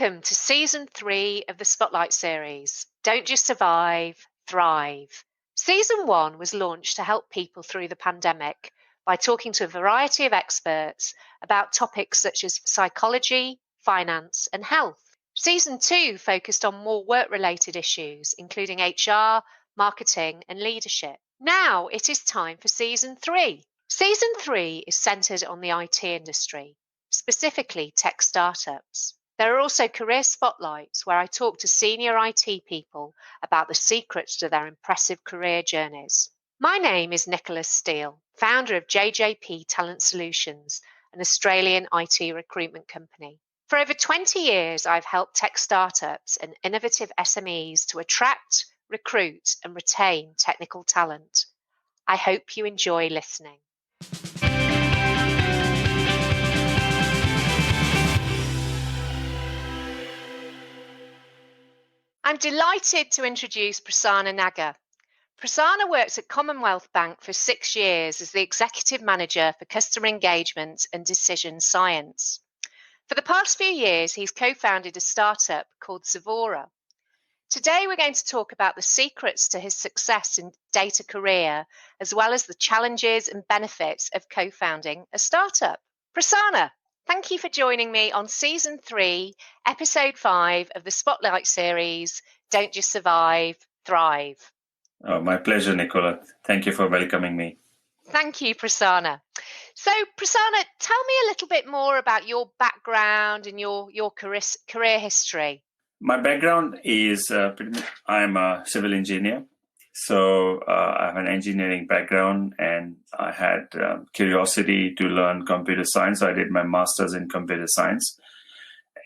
Welcome to Season 3 of the Spotlight series, Don't Just Survive, Thrive. Season 1 was launched to help people through the pandemic by talking to a variety of experts about topics such as psychology, finance, and health. Season 2 focused on more work-related issues, including HR, marketing, and leadership. Now it is time for Season 3. Season 3 is centered on the IT industry, specifically tech startups. There are also career spotlights where I talk to senior IT people about the secrets to their impressive career journeys. My name is Nicholas Steele, founder of JJP Talent Solutions, an Australian IT recruitment company. For over 20 years, I've helped tech startups and innovative SMEs to attract, recruit, and retain technical talent. I hope you enjoy listening. I'm delighted to introduce Prasanna Nagar. Prasanna works at Commonwealth Bank for 6 years as the Executive Manager for Customer Engagement and Decision Science. For the past few years, he's co-founded a startup called Zivora. Today, we're going to talk about the secrets to his success in data career, as well as the challenges and benefits of co-founding a startup. Prasanna, thank you for joining me on Season 3, Episode 5 of the Spotlight series, Don't Just Survive, Thrive. Oh, my pleasure, Nicola. Thank you for welcoming me. Thank you, Prasanna. So, Prasanna, tell me a little bit more about your background and your career history. My background is, I'm a civil engineer. So I have an engineering background and I had curiosity to learn computer science. So I did my master's in computer science.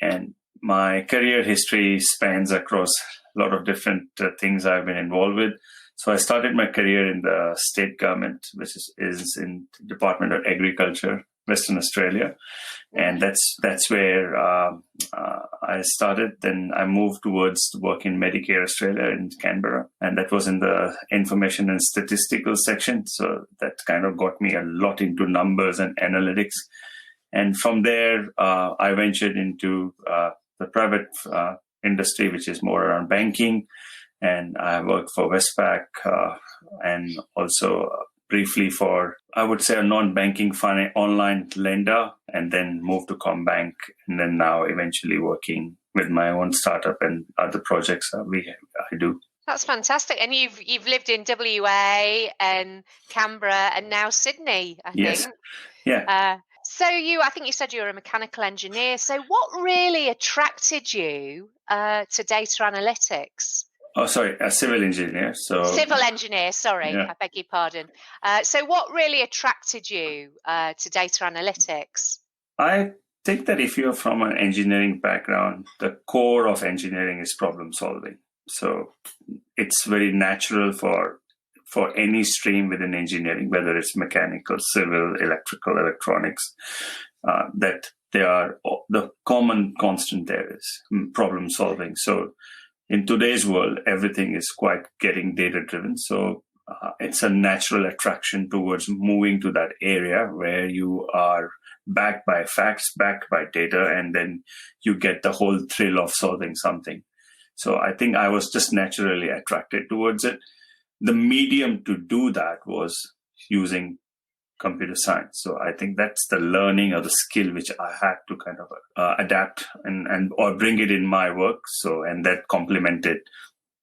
And my career history spans across a lot of different things I've been involved with. So I started my career in the state government, which is in the Department of Agriculture, Western Australia. And that's where I started. Then I moved towards work in Medicare Australia in Canberra. And that was in the information and statistical section. So that kind of got me a lot into numbers and analytics. And from there, I ventured into the private industry, which is more around banking. And I worked for Westpac and also briefly for, I would say, a non-banking online lender, and then moved to Combank, and then now eventually working with my own startup and other projects I do. That's fantastic. And you've lived in WA and Canberra and now Sydney, I think. Yes. Yeah. So I think you said you were a mechanical engineer. So what really attracted you to data analytics? Oh, sorry, a civil engineer. Civil engineer, sorry, yeah. I beg your pardon. So what really attracted you to data analytics? I think that if you're from an engineering background, the core of engineering is problem solving. So it's very natural for any stream within engineering, whether it's mechanical, civil, electrical, electronics, that the common constant there is problem solving. So in today's world, everything is quite getting data-driven. So it's a natural attraction towards moving to that area where you are backed by facts, backed by data, and then you get the whole thrill of solving something. So I think I was just naturally attracted towards it. The medium to do that was using computer science. So I think that's the learning or the skill which I had to kind of adapt and or bring it in my work. So, and that complemented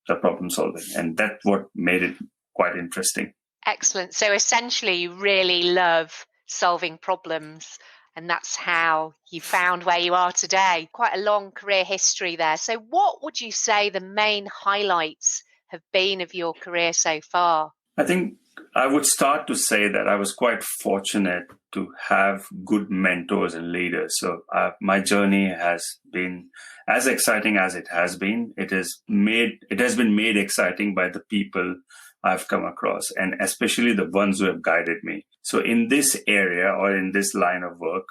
the problem solving. And that's what made it quite interesting. Excellent. So essentially you really love solving problems, and that's how you found where you are today. Quite a long career history there. So what would you say the main highlights have been of your career so far? I think I would start to say that I was quite fortunate to have good mentors and leaders. So my journey has been as exciting as it has been. It has been made exciting by the people I've come across, and especially the ones who have guided me. So in this area or in this line of work,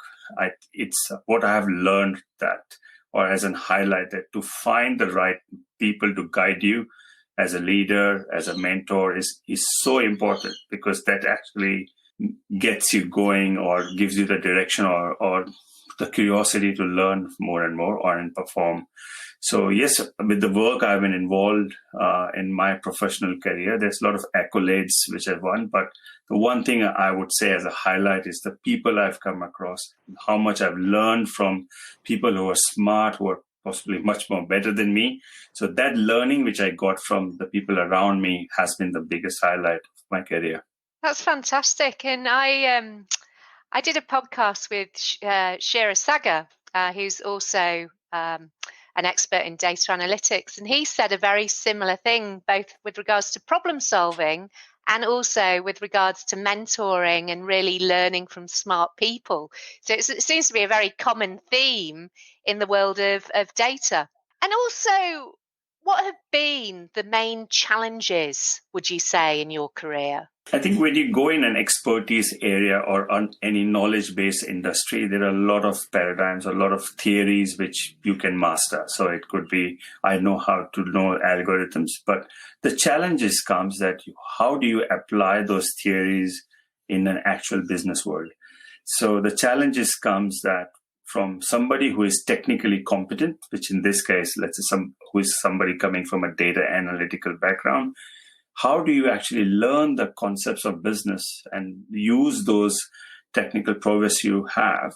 it's what I have learned that, or as an highlight, that to find the right people to guide you as a leader, as a mentor is so important, because that actually gets you going or gives you the direction or the curiosity to learn more and more or and perform. So yes, with the work I've been involved in my professional career, there's a lot of accolades which I've won. But the one thing I would say as a highlight is the people I've come across, how much I've learned from people who are smart, who are possibly much more better than me. So that learning which I got from the people around me has been the biggest highlight of my career. That's fantastic. And I did a podcast with Shira Sagar, who's also an expert in data analytics. And he said a very similar thing, both with regards to problem solving and also with regards to mentoring and really learning from smart people. So it seems to be a very common theme in the world of data. And also, what have been the main challenges, would you say, in your career? I think when you go in an expertise area or on any knowledge-based industry, there are a lot of paradigms, a lot of theories which you can master. So it could be, I know how to know algorithms, but the challenges comes that how do you apply those theories in an actual business world? So the challenges comes that from somebody who is technically competent, which in this case, let's say who is somebody coming from a data analytical background, how do you actually learn the concepts of business and use those technical prowess you have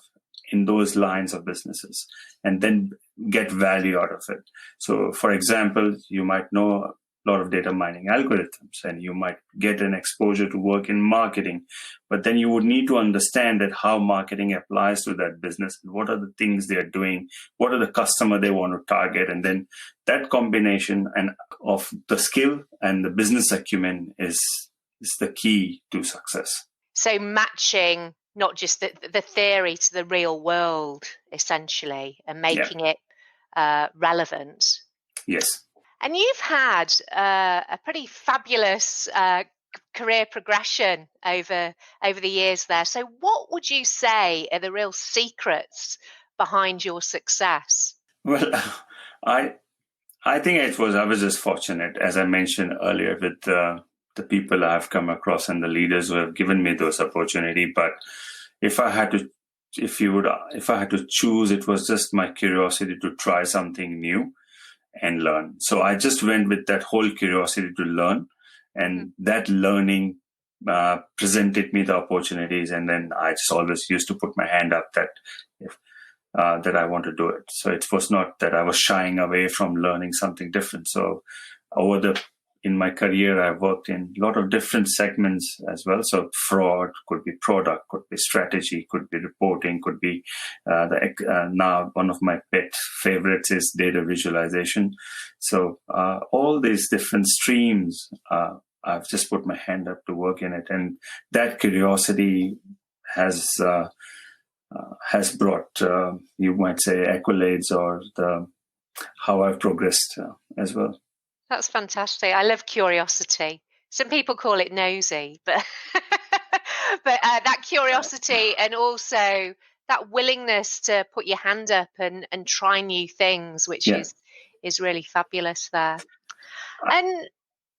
in those lines of businesses and then get value out of it? So, for example, you might know a lot of data mining algorithms and you might get an exposure to work in marketing, but then you would need to understand that how marketing applies to that business and what are the things they are doing, what are the customer they want to target, and then that combination and of the skill and the business acumen is the key to success. So matching not just the theory to the real world, essentially, and making it relevant. Yes. And you've had a pretty fabulous career progression over the years there. So what would you say are the real secrets behind your success? Well, I think I was just fortunate, as I mentioned earlier, with the people I've come across and the leaders who have given me those opportunities. But if I had to choose, it was just my curiosity to try something new and learn. So I just went with that whole curiosity to learn, and that learning presented me the opportunities. And then I just always used to put my hand up that I want to do it. So it was not that I was shying away from learning something different. So in my career, I've worked in a lot of different segments as well. So fraud could be product, could be strategy, could be reporting, could be now one of my pet favorites is data visualization. So all these different streams, I've just put my hand up to work in it, and that curiosity has brought, you might say, accolades or how I've progressed as well. That's fantastic. I love curiosity. Some people call it nosy, but that curiosity and also that willingness to put your hand up and try new things, which is really fabulous there. And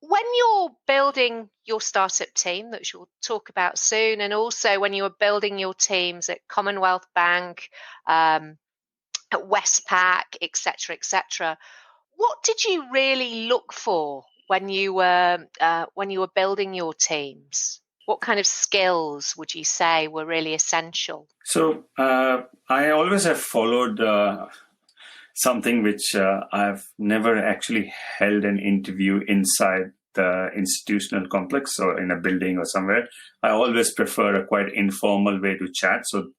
when you're building your startup team, that you'll talk about soon, and also when you were building your teams at Commonwealth Bank, at Westpac, etc., what did you really look for when you were building your teams? What kind of skills would you say were really essential? So I always have followed something which I've never actually held an interview inside the institutional complex or in a building or somewhere. I always prefer a quite informal way to chat. So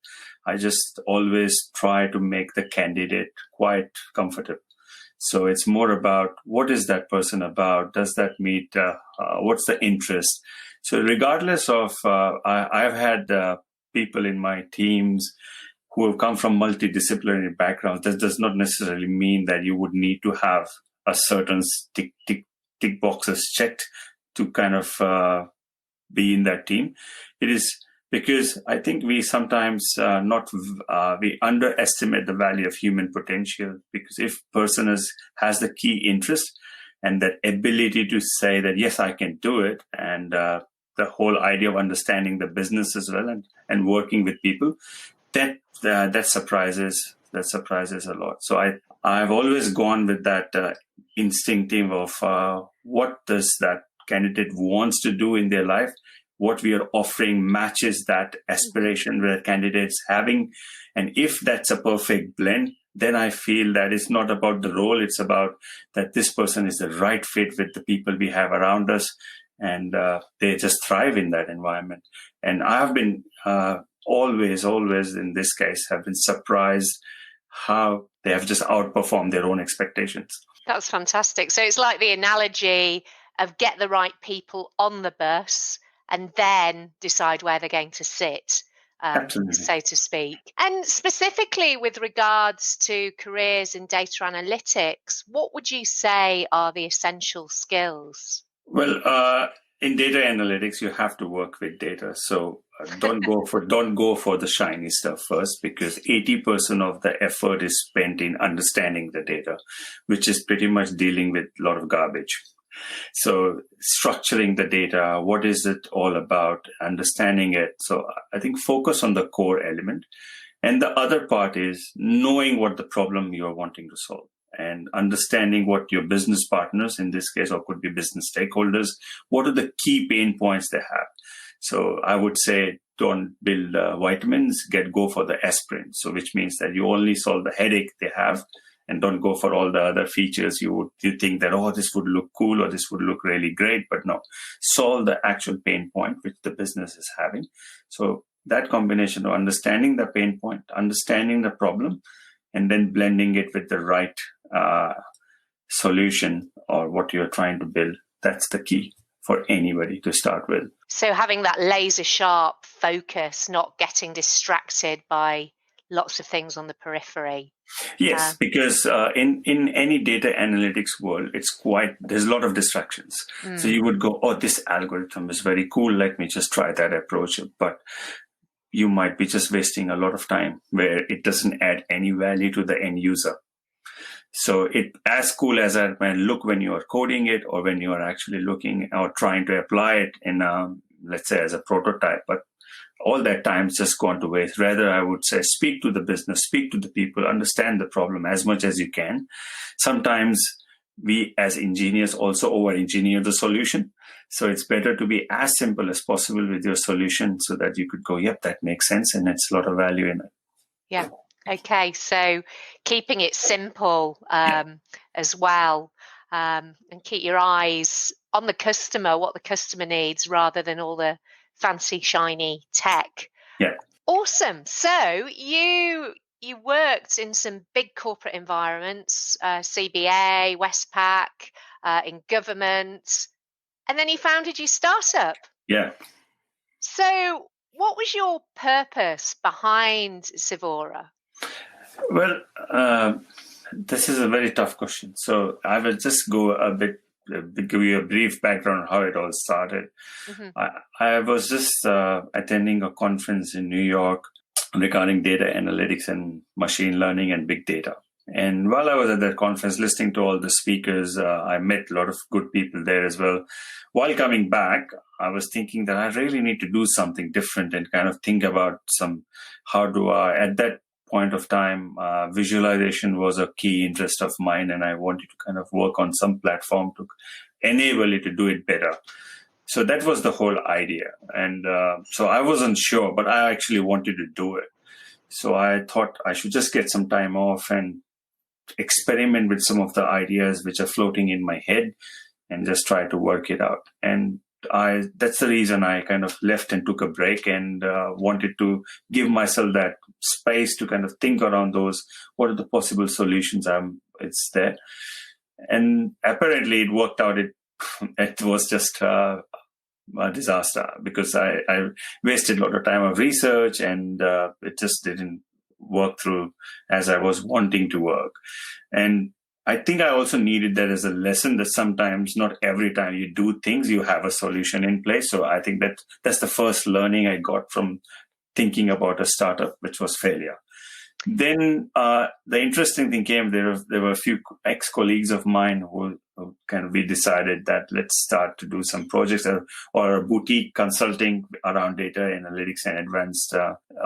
I just always try to make the candidate quite comfortable. So it's more about what is that person about? Does that meet? What's the interest? So regardless of, I've had people in my teams who have come from multidisciplinary backgrounds. That does not necessarily mean that you would need to have a certain tick boxes checked to kind of be in that team. It is because I think we sometimes we underestimate the value of human potential, because if person has the key interest and that ability to say that, yes, I can do it, and the whole idea of understanding the business as well and working with people, that surprises a lot. So I've always gone with that instinctive of what does that candidate wants to do in their life. What we are offering matches that aspiration that candidate's having. And if that's a perfect blend, then I feel that it's not about the role. It's about that this person is the right fit with the people we have around us. And they just thrive in that environment. And I've been always in this case, have been surprised how they have just outperformed their own expectations. That's fantastic. So it's like the analogy of get the right people on the bus and then decide where they're going to sit, so to speak. And specifically with regards to careers in data analytics, what would you say are the essential skills? Well, in data analytics, you have to work with data. So don't go for the shiny stuff first, because 80% of the effort is spent in understanding the data, which is pretty much dealing with a lot of garbage. So structuring the data, what is it all about, understanding it. So I think focus on the core element. And the other part is knowing what the problem you're wanting to solve and understanding what your business partners, in this case, or could be business stakeholders, what are the key pain points they have. So I would say don't build vitamins, go for the aspirin. So which means that you only solve the headache they have, and don't go for all the other features you think that, oh, this would look cool or this would look really great. But no, solve the actual pain point which the business is having. So that combination of understanding the pain point, understanding the problem, and then blending it with the right solution or what you're trying to build, that's the key for anybody to start with. So having that laser sharp focus, not getting distracted by lots of things on the periphery. Yes, because in any data analytics world, there's a lot of distractions. So you would go, oh, this algorithm is very cool. Let me just try that approach. But you might be just wasting a lot of time where it doesn't add any value to the end user. So it as cool as that may look when you are coding it or when you are actually looking or trying to apply it in, let's say, as a prototype. But all that time is just gone to waste. Rather, I would say speak to the business, speak to the people, understand the problem as much as you can. Sometimes we as engineers also over-engineer the solution. So it's better to be as simple as possible with your solution so that you could go, yep, that makes sense and it's a lot of value in it. Yeah. Okay. So keeping it simple as well, and keep your eyes on the customer, what the customer needs, rather than all the fancy, shiny tech. Yeah. Awesome. So you worked in some big corporate environments, CBA, Westpac, in government, and then you founded your startup. Yeah. So what was your purpose behind Zivora? Well, this is a very tough question. So I will just go give you a brief background on how it all started. Mm-hmm. I was just attending a conference in New York regarding data analytics and machine learning and big data. And while I was at that conference listening to all the speakers, I met a lot of good people there as well. While coming back, I was thinking that I really need to do something different and kind of think about at that point of time, visualization was a key interest of mine, and I wanted to kind of work on some platform to enable it to do it better. So that was the whole idea. And so I wasn't sure, but I actually wanted to do it. So I thought I should just get some time off and experiment with some of the ideas which are floating in my head and just try to work it out. And that's the reason I kind of left and took a break and wanted to give myself that space to kind of think around those. What are the possible solutions? It's there. And apparently it worked out. It was just a disaster because I wasted a lot of time of research and it just didn't work through as I was wanting to work. And I think I also needed that as a lesson that sometimes not every time you do things, you have a solution in place. So I think that's the first learning I got from thinking about a startup, which was failure. Then the interesting thing came, there were a few ex-colleagues of mine who we decided that let's start to do some projects or a boutique consulting around data analytics and advanced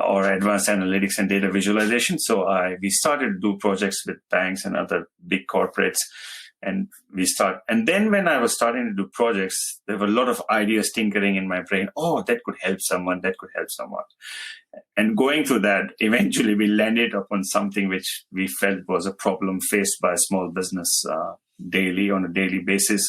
or advanced analytics and data visualization. So we started to do projects with banks and other big corporates. And then when I was starting to do projects, there were a lot of ideas tinkering in my brain. Oh, that could help someone. That could help someone. And going through that, eventually we landed upon something which we felt was a problem faced by small business on a daily basis,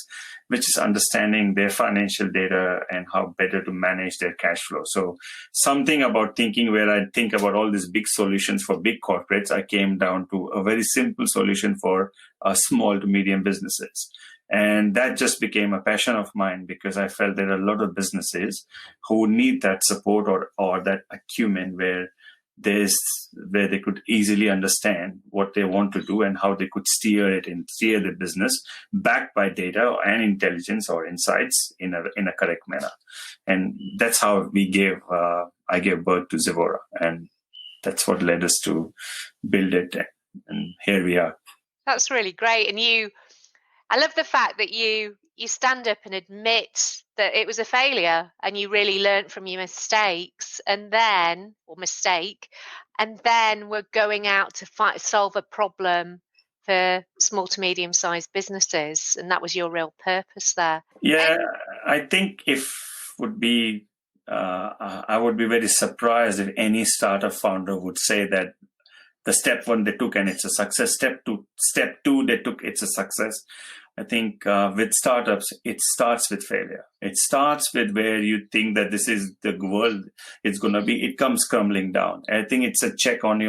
which is understanding their financial data and how better to manage their cash flow. So something about thinking where I think about all these big solutions for big corporates, I came down to a very simple solution for small to medium businesses. And that just became a passion of mine because I felt there are a lot of businesses who need that support or that acumen where they could easily understand what they want to do and how they could steer the business backed by data and intelligence or insights in a correct manner. And that's how I gave birth to Zivora, and that's what led us to build it. And here we are. That's really great. And I love the fact that you stand up and admit that it was a failure and you really learned from your mistakes and then we're going out to solve a problem for small to medium sized businesses. And that was your real purpose there. Yeah, I think I would be very surprised if any startup founder would say that the step one they took and it's a success. Step two they took, it's a success. I think with startups, it starts with failure. It starts with where you think that this is the world it's going to be. It comes crumbling down. I think it's a check on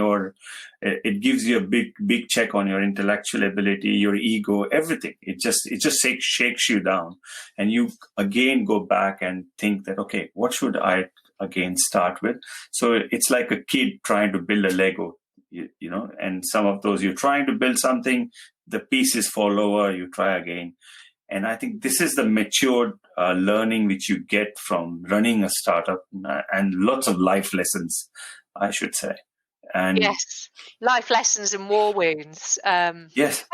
it gives you a big check on your intellectual ability, your ego, everything. It just shakes you down. And you again go back and think that, okay, what should I again start with? So it's like a kid trying to build a Lego. And some of those you're trying to build something, the pieces fall over, you try again. And I think this is the matured learning which you get from running a startup and lots of life lessons, I should say. And yes, life lessons and war wounds. Yes.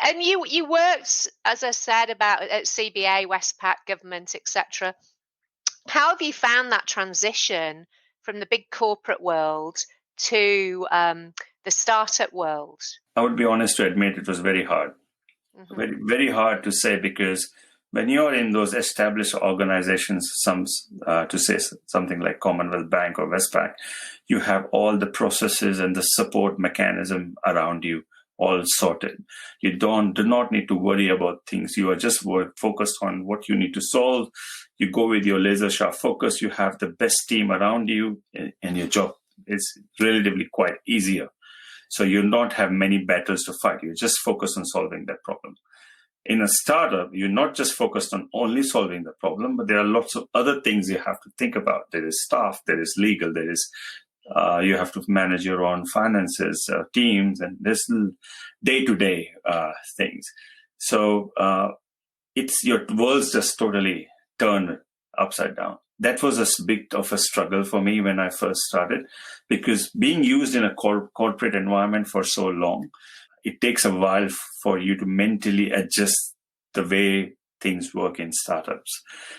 And you worked, as I said, at CBA, Westpac, government, etc. How have you found that transition from the big corporate world to the startup world? I would be honest to admit it was very hard. Mm-hmm. Very, very hard to say, because when you're in those established organizations, to say something like Commonwealth Bank or Westpac, you have all the processes and the support mechanism around you all sorted. You do not need to worry about things. You are just focused on what you need to solve. You go with your laser sharp focus. You have the best team around you, and your job is relatively quite easier. So you not have many battles to fight. You just focus on solving that problem. In a startup, you're not just focused on only solving the problem, but there are lots of other things you have to think about. There is staff, there is legal, there is you have to manage your own finances, teams, and there's day-to-day things. So it's your world's just totally turned upside down. That was a bit of a struggle for me when I first started, because being used in a corporate environment for so long, it takes a while for you to mentally adjust the way things work in startups.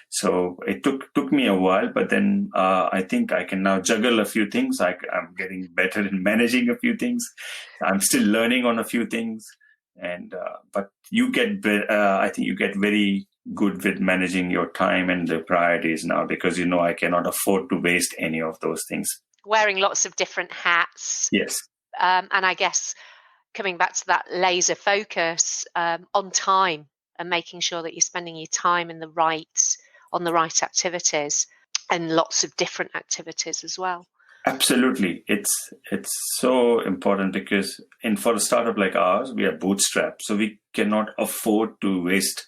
So it took me a while, but then I think I can now juggle a few things. I'm getting better in managing a few things. I'm still learning on a few things, and but I think you get very good with managing your time and the priorities now, because I cannot afford to waste any of those things. Wearing lots of different hats. Yes. And I guess coming back to that laser focus on time and making sure that you're spending your time on the right activities, and lots of different activities as well. Absolutely. It's so important, because for a startup like ours, we are bootstrapped. So we cannot afford to waste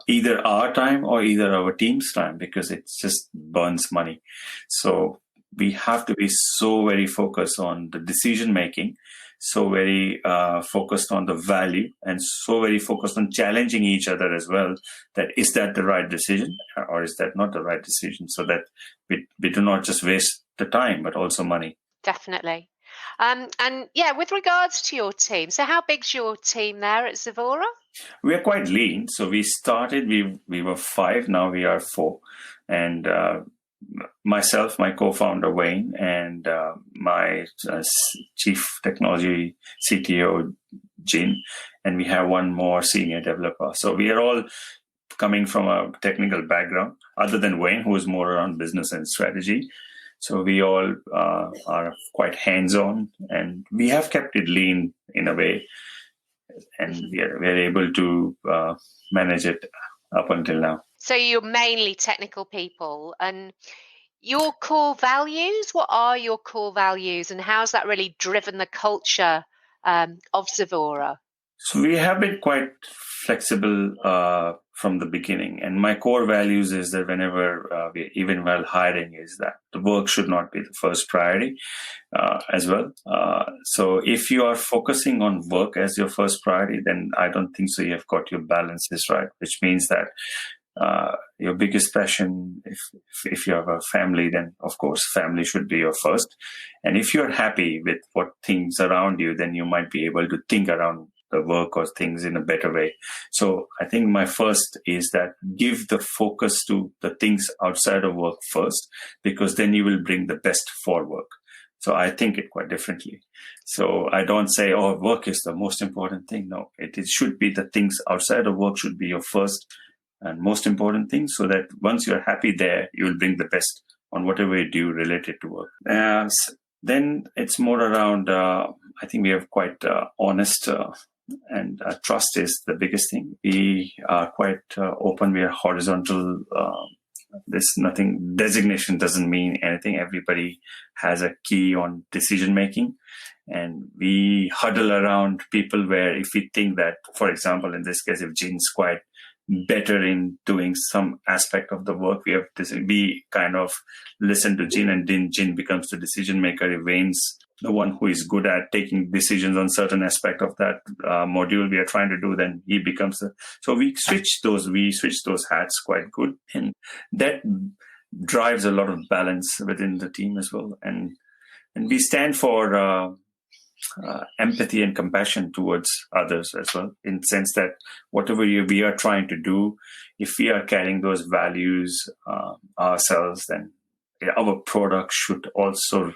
either our time or either our team's time, because it just burns money. So we have to be so very focused on the decision making, so very focused on the value, and so very focused on challenging each other as well. That is that the right decision, or is that not the right decision? So that we do not just waste the time, but also money. Definitely. And yeah, with regards to your team, so how big's your team there at Zivora? We are quite lean. So we started, we were 5, now we are 4. And myself, my co-founder Wayne, and my chief technology CTO Jin, and we have one more senior developer. So we are all coming from a technical background, other than Wayne, who is more around business and strategy. So we all are quite hands-on, and we have kept it lean in a way, and we're able to manage it up until now. So you're mainly technical people, and your core values, what are your core values, and how's that really driven the culture of Zivora? So we have been quite flexible from the beginning, and my core values is that whenever even while hiring, is that the work should not be the first priority as well. So if you are focusing on work as your first priority, then I don't think so you have got your balances right, which means that your biggest passion, if you have a family, then of course family should be your first. And if you're happy with what things around you, then you might be able to think around the work or things in a better way. So I think my first is that give the focus to the things outside of work first, because then you will bring the best for work. So I think it quite differently. So I don't say, oh, work is the most important thing. No, it should be the things outside of work should be your first and most important thing, so that once you're happy there, you will bring the best on whatever you do related to work. Then it's more around, I think we have quite honest and trust is the biggest thing. We are quite open. We are horizontal. There's nothing, designation doesn't mean anything. Everybody has a key on decision making. And we huddle around people where if we think that, for example, in this case, if Jin's quite better in doing some aspect of the work, we kind of listen to Jin, and then Jin becomes the decision maker. If Wayne's the one who is good at taking decisions on certain aspect of that module we are trying to do, then he becomes so we switch those hats quite good, and that drives a lot of balance within the team as well. And we stand for empathy and compassion towards others as well, in the sense that whatever we are trying to do, if we are carrying those values ourselves, then our product should also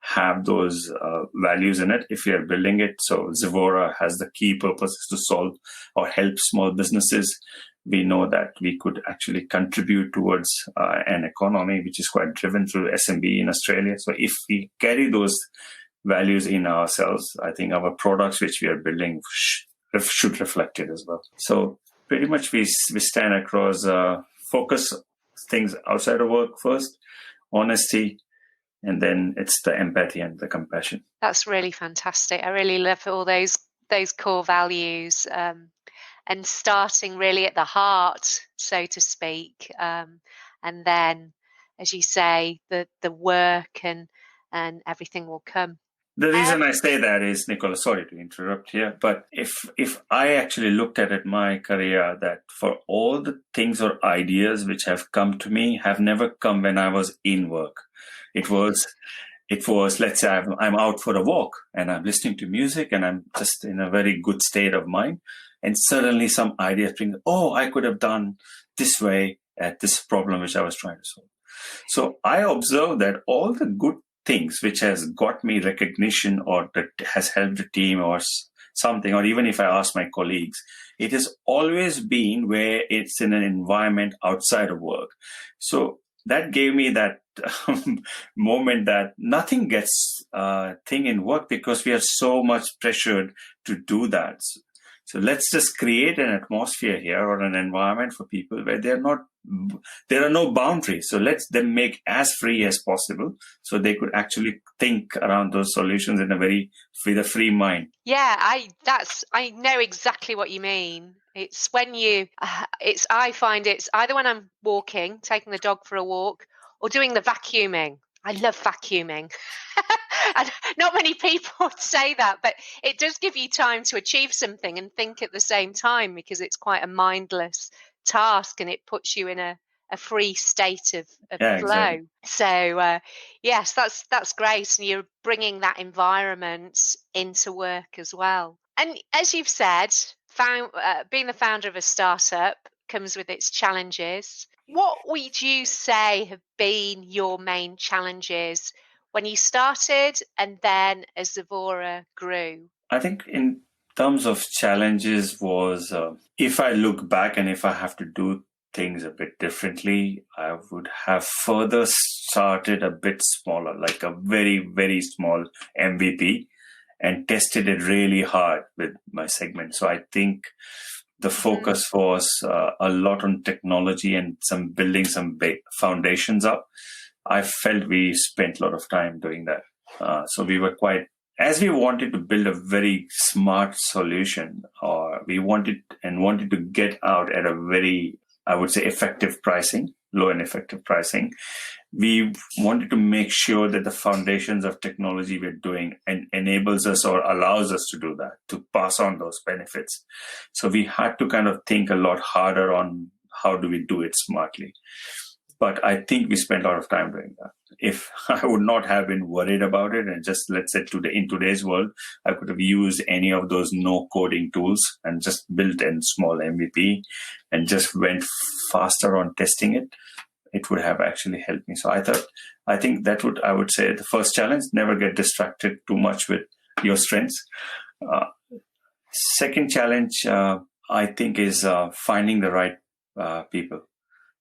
have those values in it if we are building it. So Zivora has the key purpose is to solve or help small businesses. We know that we could actually contribute towards an economy which is quite driven through SMB in Australia. So if we carry those values in ourselves, I think our products which we are building should reflect it as well. So pretty much we stand across focus things outside of work first, honesty, and then it's the empathy and the compassion. That's really fantastic. I really love all those core values, and starting really at the heart, so to speak, and then, as you say, the work and everything will come. The reason I say that is, Nicola, sorry to interrupt here, but if I actually looked at my career, that for all the things or ideas which have come to me have never come when I was in work. It was, let's say I'm out for a walk and I'm listening to music and I'm just in a very good state of mind. And suddenly some idea brings, oh, I could have done this way at this problem which I was trying to solve. So I observe that all the good things which has got me recognition or that has helped the team or something, or even if I ask my colleagues, it has always been where it's in an environment outside of work. So that gave me that moment that nothing gets thing in work because we are so much pressured to do that. So let's just create an atmosphere here or an environment for people where there are no boundaries. So let's them make as free as possible so they could actually think around those solutions with a free mind. Yeah, I know exactly what you mean. It's when I find it's either when I'm walking, taking the dog for a walk, or doing the vacuuming. I love vacuuming. And not many people would say that, but it does give you time to achieve something and think at the same time, because it's quite a mindless task and it puts you in a free state of flow. Exactly. So yes, that's great, and you're bringing that environment into work as well. And as you've said, being the founder of a startup comes with its challenges. What would you say have been your main challenges when you started and then as Zivora grew? I think in terms of challenges was if I look back and if I have to do things a bit differently, I would have further started a bit smaller, like a very, very small MVP, and tested it really hard with my segment. So I think the focus was a lot on technology and some building some foundations up. I felt we spent a lot of time doing that. So we were quite, as we wanted to build a very smart solution, or we wanted to get out at a very, I would say, effective pricing, low and effective pricing. We wanted to make sure that the foundations of technology we're doing and enables us or allows us to do that, to pass on those benefits. So we had to kind of think a lot harder on how do we do it smartly. But I think we spent a lot of time doing that. If I would not have been worried about it and just, let's say, in today's world, I could have used any of those no coding tools and just built a small MVP and just went faster on testing it, it would have actually helped me. So I think I would say the first challenge, never get distracted too much with your strengths. Second challenge, I think, is finding the right people.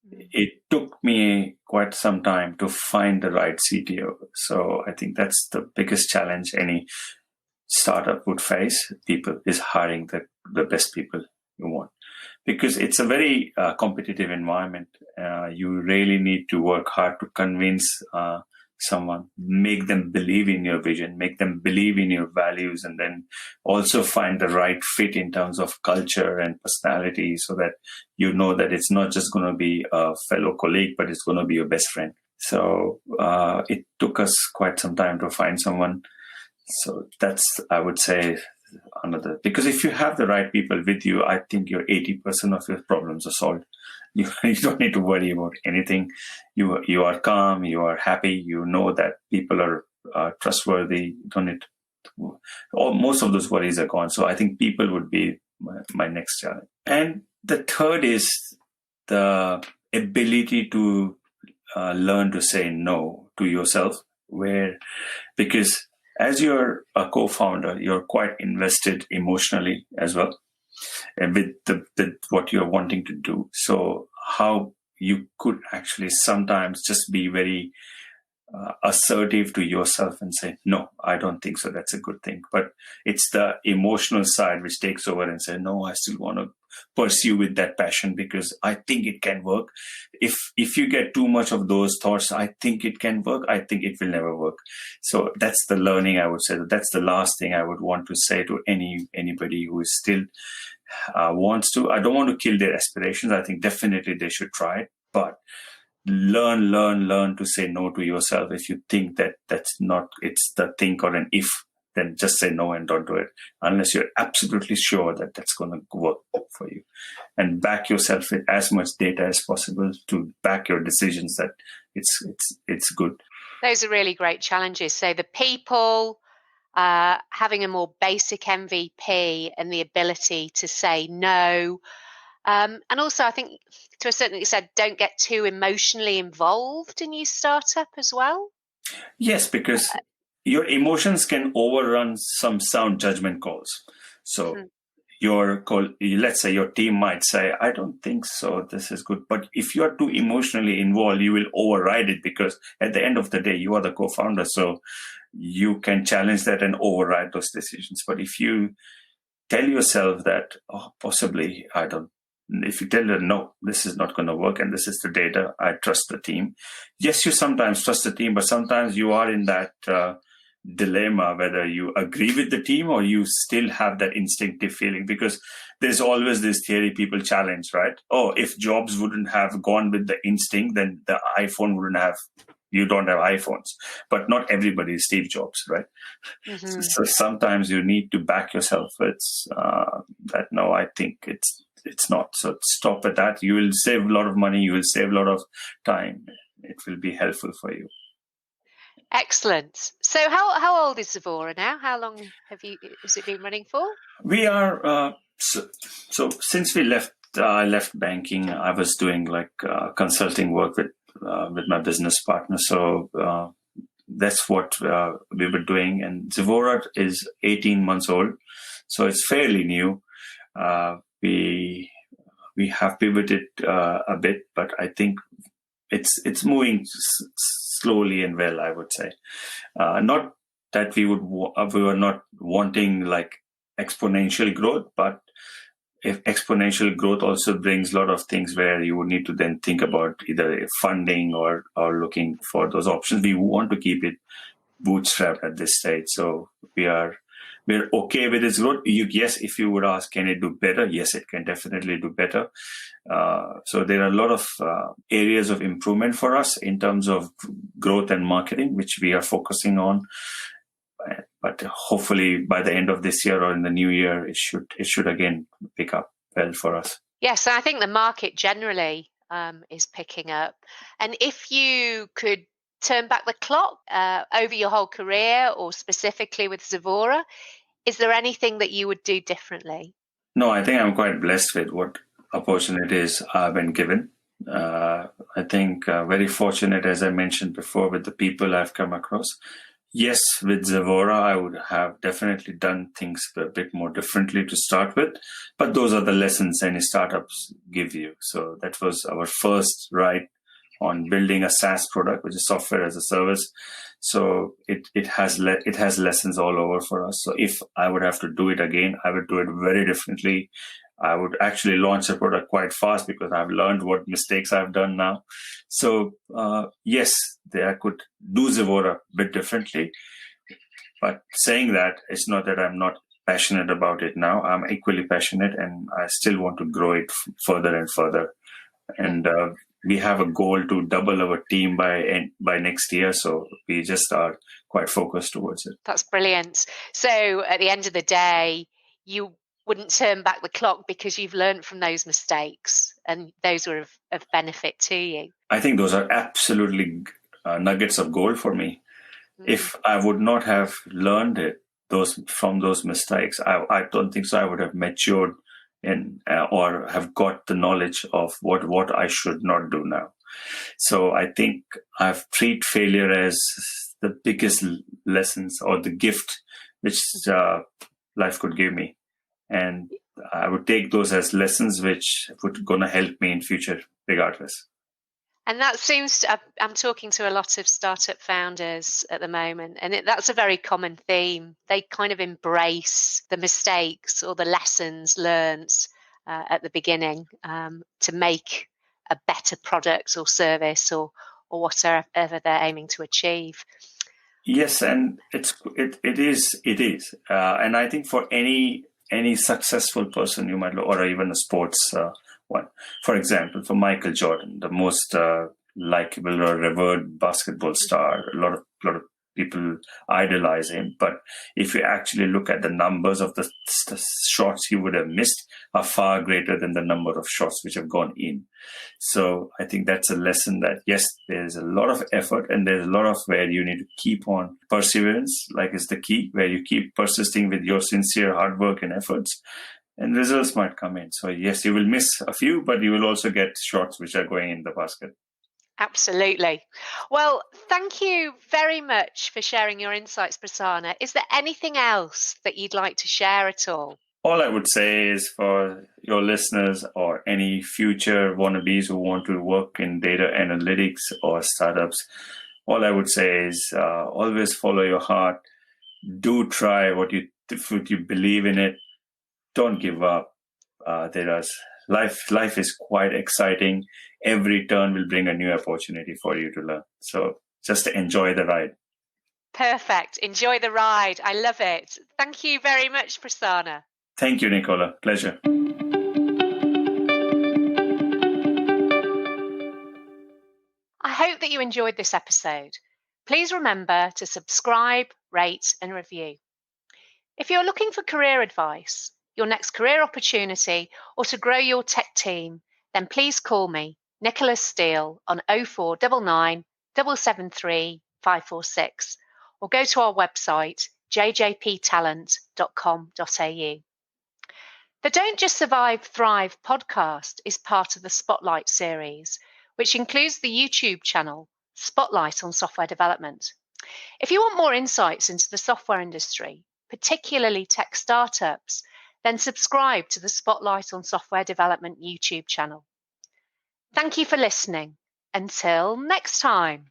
It took me quite some time to find the right CTO. So I think that's the biggest challenge any startup would face. People is hiring the best people you want, because it's a very competitive environment. You really need to work hard to convince someone, make them believe in your vision, make them believe in your values, and then also find the right fit in terms of culture and personality, so that you know that it's not just going to be a fellow colleague, but it's going to be your best friend. So it took us quite some time to find someone. So that's, I would say, another, because if you have the right people with you, I think your 80% of your problems are solved. You don't need to worry about anything. You are calm, you are happy, you know that people are trustworthy. You don't need most of those worries are gone. So I think people would be my next challenge. And the third is the ability to learn to say no to yourself, because as you're a co-founder, you're quite invested emotionally as well, and with what you're wanting to do. So how you could actually sometimes just be very assertive to yourself and say, no, I don't think so, that's a good thing. But it's the emotional side which takes over and say, no, I still want to pursue with that passion because I think it can work. If you get too much of those thoughts, I think it can work, I think it will never work. So that's the learning, I would say. That's the last thing I would want to say to anybody who is still wants to. I don't want to kill their aspirations. I think definitely they should try it, but learn to say no to yourself. If you think that that's not, it's the think or an if, then just say no and don't do it unless you're absolutely sure that that's going to work for you, and back yourself with as much data as possible to back your decisions that it's good. Those are really great challenges. So the people, having a more basic MVP and the ability to say no. And also, I think to a certain extent, don't get too emotionally involved in your startup as well. Yes, because your emotions can overrun some sound judgment calls. So let's say your team might say, I don't think so, this is good. But if you are too emotionally involved, you will override it, because at the end of the day, you are the co-founder. So you can challenge that and override those decisions. But if you tell yourself that, possibly, if you tell them, no, this is not going to work and this is the data, I trust the team. Yes, you sometimes trust the team, but sometimes you are in that dilemma whether you agree with the team or you still have that instinctive feeling, because there's always this theory people challenge, right? Oh, if Jobs wouldn't have gone with the instinct, then the iPhone wouldn't have, you don't have iPhones. But not everybody is Steve Jobs, right? Mm-hmm. So sometimes you need to back yourself with that, no, I think it's not. So stop at that. You will save a lot of money. You will save a lot of time. It will be helpful for you. Excellent. So how old is Zivora now? How long has it been running for? We are, so since we left I left banking, I was doing like consulting work with my business partner. So that's what we were doing. And Zivora is 18 months old, so it's fairly new. We have pivoted a bit, but I think it's moving slowly and well, I would say. Not that we were not wanting like exponential growth, but if exponential growth also brings a lot of things where you would need to then think about either funding or looking for those options. We want to keep it bootstrapped at this stage. So we're okay with its growth. Yes, if you would ask, can it do better? Yes, it can definitely do better. So there are a lot of areas of improvement for us in terms of growth and marketing, which we are focusing on. But hopefully by the end of this year or in the new year, it should again pick up well for us. Yes, I think the market generally is picking up. And if you could turn back the clock over your whole career, or specifically with Zivora, is there anything that you would do differently? No, I think I'm quite blessed with what opportunities I've been given. I think very fortunate, as I mentioned before, with the people I've come across. Yes, with Zivora, I would have definitely done things a bit more differently to start with, but those are the lessons any startups give you. So that was our first ride on building a SaaS product, which is software as a service. So it has lessons all over for us. So if I would have to do it again, I would do it very differently. I would actually launch a product quite fast because I've learned what mistakes I've done now. So yes, I could do Zivora a bit differently. But saying that, it's not that I'm not passionate about it now. I'm equally passionate, and I still want to grow it further and further. And we have a goal to double our team by next year. So we just are quite focused towards it. That's brilliant. So at the end of the day, you wouldn't turn back the clock because you've learned from those mistakes and those were of benefit to you. I think those are absolutely nuggets of gold for me. If I would not have learned from those mistakes, I don't think so I would have matured or have got the knowledge of what I should not do now. So I think I've treated failure as the biggest lessons or the gift which life could give me. And I would take those as lessons which would going to help me in future regardless. And that seems to, I'm talking to a lot of startup founders at the moment, and that's a very common theme. They kind of embrace the mistakes or the lessons learned at the beginning to make a better product or service or whatever they're aiming to achieve. Yes, and it is. And I think for any successful person you might look, or even a sports one. For example, for Michael Jordan, the most likable or revered basketball star, a lot of people idolize him. But if you actually look at the numbers of the shots he would have missed, are far greater than the number of shots which have gone in. So I think that's a lesson that, yes, there's a lot of effort and there's a lot of where you need to keep on perseverance, like is the key, where you keep persisting with your sincere hard work and efforts. And results might come in. So yes, you will miss a few, but you will also get shots which are going in the basket. Absolutely. Well, thank you very much for sharing your insights, Prasanna. Is there anything else that you'd like to share at all? All I would say is for your listeners or any future wannabes who want to work in data analytics or startups, all I would say is always follow your heart. Do try what you believe in it. Don't give up. Life is quite exciting. Every turn will bring a new opportunity for you to learn. So just enjoy the ride. Perfect. Enjoy the ride. I love it. Thank you very much, Prasanna. Thank you, Nicola. Pleasure. I hope that you enjoyed this episode. Please remember to subscribe, rate, and review. If you're looking for career advice, your next career opportunity, or to grow your tech team, then please call me, Nicola Steele, on 0499 773 546, or go to our website, jjptalent.com.au. The Don't Just Survive, Thrive podcast is part of the Spotlight series, which includes the YouTube channel Spotlight on Software Development. If you want more insights into the software industry, particularly tech startups, then subscribe to the Spotlight on Software Development YouTube channel. Thank you for listening. Until next time.